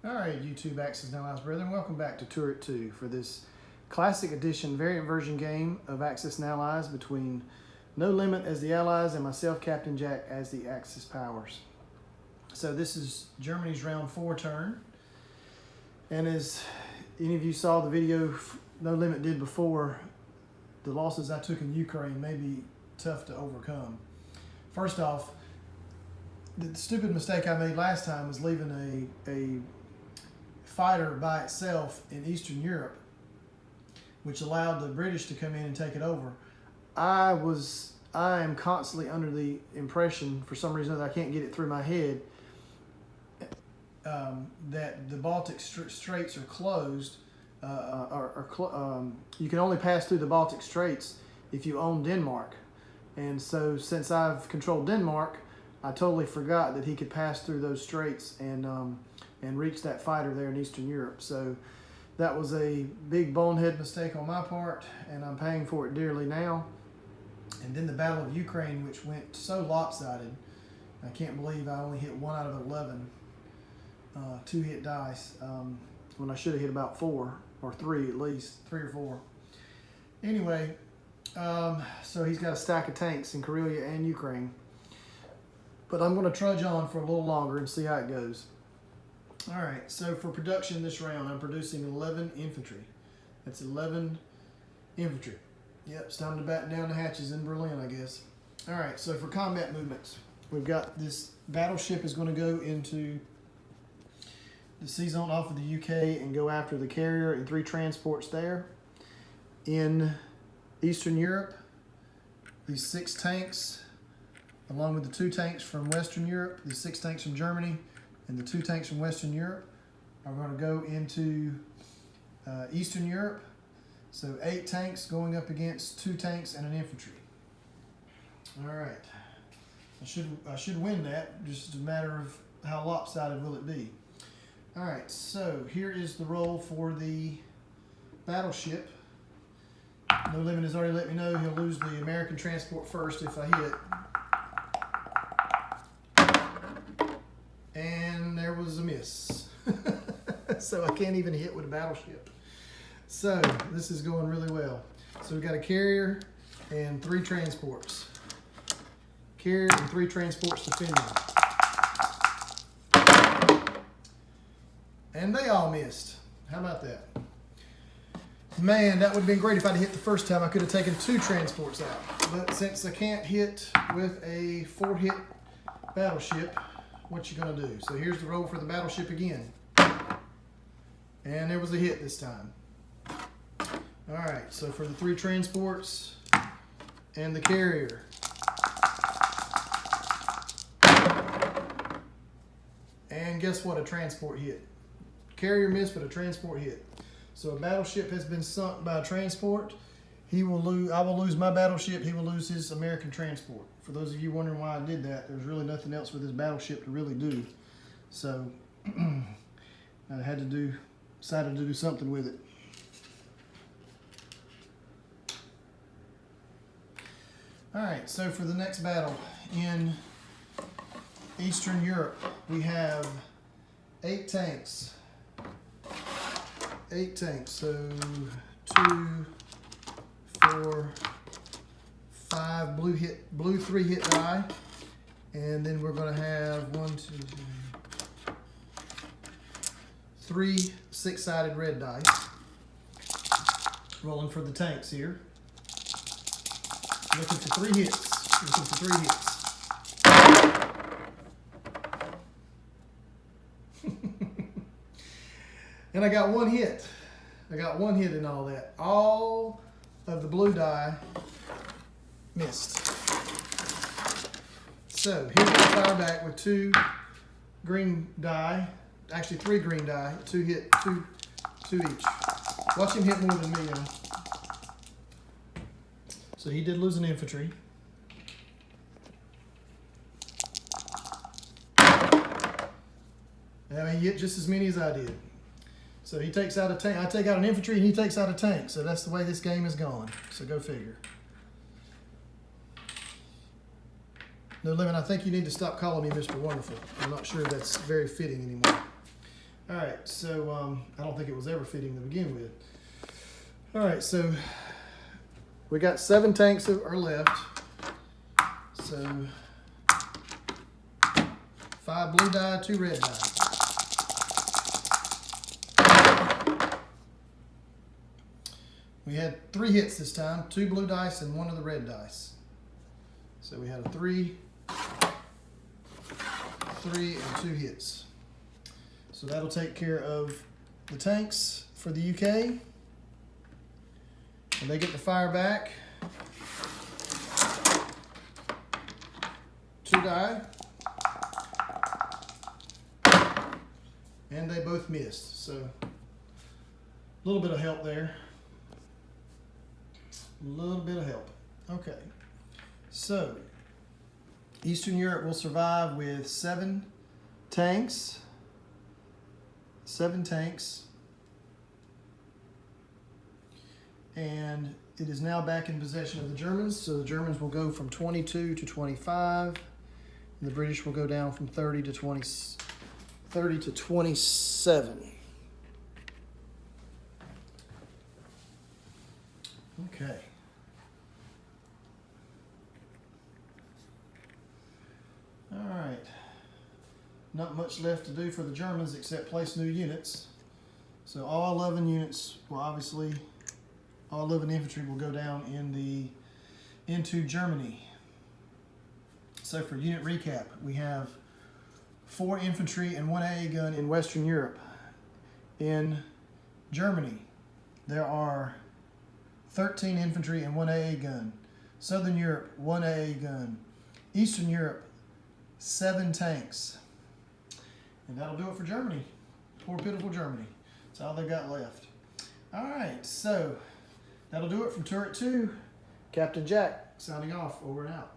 All right, YouTube Axis and Allies brethren, welcome back to Turret 2 for this classic edition variant version game of Axis and Allies between No Limit as the Allies and myself, Captain Jack, as the Axis powers. So this is Germany's round 4 turn. And as any of you saw the video No Limit did before, the losses I took in Ukraine may be tough to overcome. First off, the stupid mistake I made last time was leaving a fighter by itself in Eastern Europe, which allowed the British to come in and take it over. I am constantly under the impression, for some reason that I can't get it through my head, that the Baltic Straits are closed, you can only pass through the Baltic Straits if you own Denmark. And so since I've controlled Denmark, I totally forgot that he could pass through those straits and reach that fighter there in Eastern Europe. So that was a big bonehead mistake on my part, and I'm paying for it dearly now. And then the Battle of Ukraine, which went so lopsided. I can't believe I only hit 1 out of 11 2-hit dice when I should have hit about 4 or 3 at least, 3 or 4. Anyway, so he's got a stack of tanks in Karelia and Ukraine. But I'm going to trudge on for a little longer and see how it goes. All right, so for production this round, I'm producing 11 infantry. That's 11 infantry. Yep, it's time to batten down the hatches in Berlin, I guess. All right, so for combat movements, we've got this battleship is going to go into the sea zone off of the UK and go after the carrier and 3 transports there. In Eastern Europe, these 6 tanks, along with the 2 tanks from Western Europe, the 6 tanks from Germany, and the 2 tanks from Western Europe, are going to go into Eastern Europe. So 8 tanks going up against 2 tanks and an infantry. All right, I should win that. Just a matter of how lopsided will it be. All right, so here is the roll for the battleship. No Limit has already let me know he'll lose the American transport first if I hit. And there was a miss. So I can't even hit with a battleship. So this is going really well. So we've got a carrier and 3 transports. Carrier and 3 transports to Finland. And they all missed. How about that? Man, that would have been great if I'd hit the first time. I could have taken 2 transports out. But since I can't hit with a 4-hit battleship, what you gonna do? So here's the roll for the battleship again. And there was a hit this time. All right, so for the 3 transports and the carrier. And guess what? A transport hit. Carrier missed, but a transport hit. So a battleship has been sunk by a transport. He will lose. I will lose my battleship. He will lose his American transport. For those of you wondering why I did that, there's really nothing else for this battleship to really do. So I had to decided to do something with it. All right. So for the next battle in Eastern Europe, we have 8 tanks. 8 tanks. So 2, 4, 5 blue 3-hit die, and then we're going to have 1, 2, 3 6-sided red dice. Rolling for the tanks here. Looking for 3 hits. Looking for 3 hits. And I got 1 hit. I got 1 hit in all that. All of the blue die missed. So here's my fire back with 2 green die, actually 3 green die, 2 hit, 2 each. Watch him hit more than me now. So he did lose an infantry. I mean, he hit just as many as I did. So he takes out a tank. I take out an infantry and he takes out a tank. So that's the way this game is going. So go figure. No Limit, I think you need to stop calling me Mr. Wonderful. I'm not sure that's very fitting anymore. All right, so I don't think it was ever fitting to begin with. All right, so we got 7 tanks are left. So 5 blue die, 2 red die. We had 3 hits this time, 2 blue dice and 1 of the red dice. So we had a 3, 3, and 2 hits. So that'll take care of the tanks for the UK. And they get to fire back. 2 die. And they both missed. So a little bit of help there. A little bit of help. Okay. So Eastern Europe will survive with 7 tanks. 7 tanks. And it is now back in possession of the Germans. So the Germans will go from 22 to 25. And the British will go down from 30 to 27. Okay. All right. Not much left to do for the Germans except place new units. So all 11 units will obviously, all 11 infantry will go down into Germany. So for unit recap, we have 4 infantry and 1 AA gun in Western Europe. In Germany, there are 13 infantry and 1 AA gun. Southern Europe, 1 AA gun. Eastern Europe, 7 tanks. And that'll do it for Germany. Poor pitiful Germany. That's all they got left. All right, so that'll do it from Turret 2. Captain Jack signing off. Over and out.